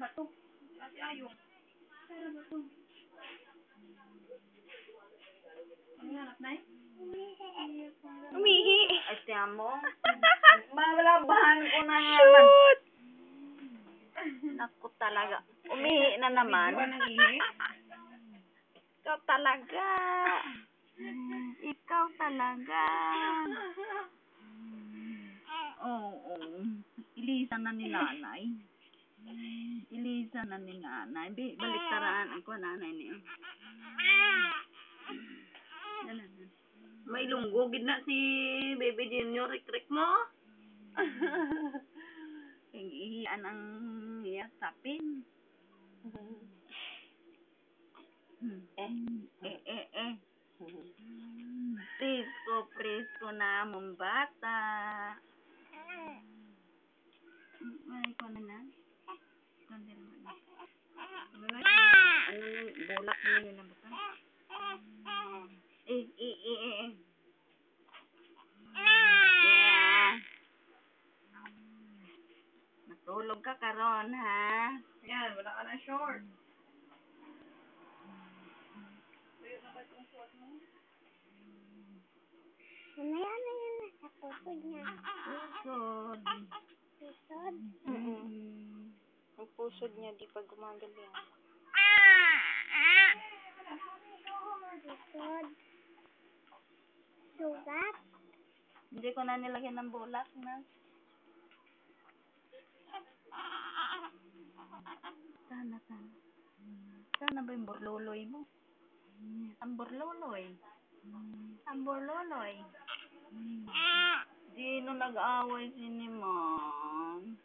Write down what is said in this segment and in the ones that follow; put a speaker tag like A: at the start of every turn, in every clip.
A: ba to? Kasi ayong. Ano ba to? Ano hanap na eh?
B: Umihi.
C: Ay, tiyan mo. Malabahan ko na naman.
B: Shoot!
C: Naku talaga. Umihi na naman.
A: Video ka nang ihi?
C: Ikaw talaga. Ikaw talaga. Oo. Ilisan na ni nanay. Ilisan na ni nanay. Baliktaraan ako nanay niyo.
A: May lunggugid na si Baby Junior. Rik-rik mo.
C: Ihian ang yasapin. Presko na mong bata. Ay, ko na na. Ano yung bulak na yun na buka? Yeah. Matulog ka karon ha?
A: Yan, wala ka na short.
B: Mamaya na yan nasa pusod niya.
C: Pusod.
B: Pusod?
C: Ang pusod niya di pa gumagaling.
B: Pusod. Sugat?
C: Hindi ko na nilagyan ng bulak na. Sana ba yung burluloy mo? Ang burluloy. Ang burluloy. Sino nag-away si Nimang?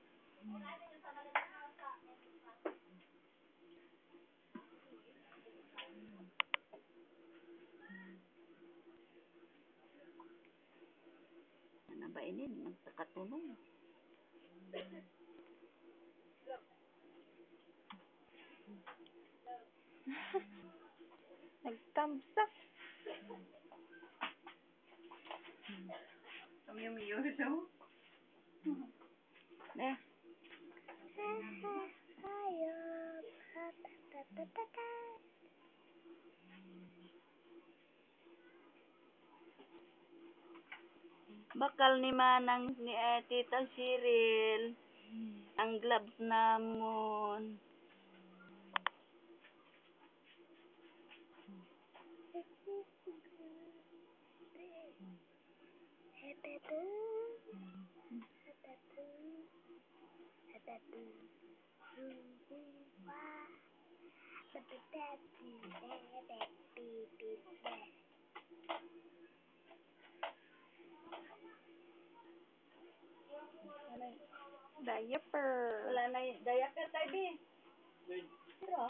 C: Ano ba ini? Nagkakatunog.
B: Nag-thumbs up.
A: Tumiyo daw.
C: Eh.
B: Hayop. Ta-ta-ta-ta-ta.
C: Bakal ni Manang ni Tita Cheryl. Ang gloves namon.
B: Diaper.
C: Wala na yung diaper tayo, B. Pero,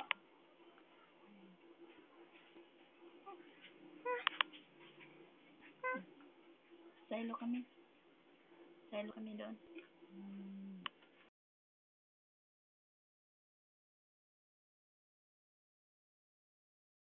C: Silo kami doon.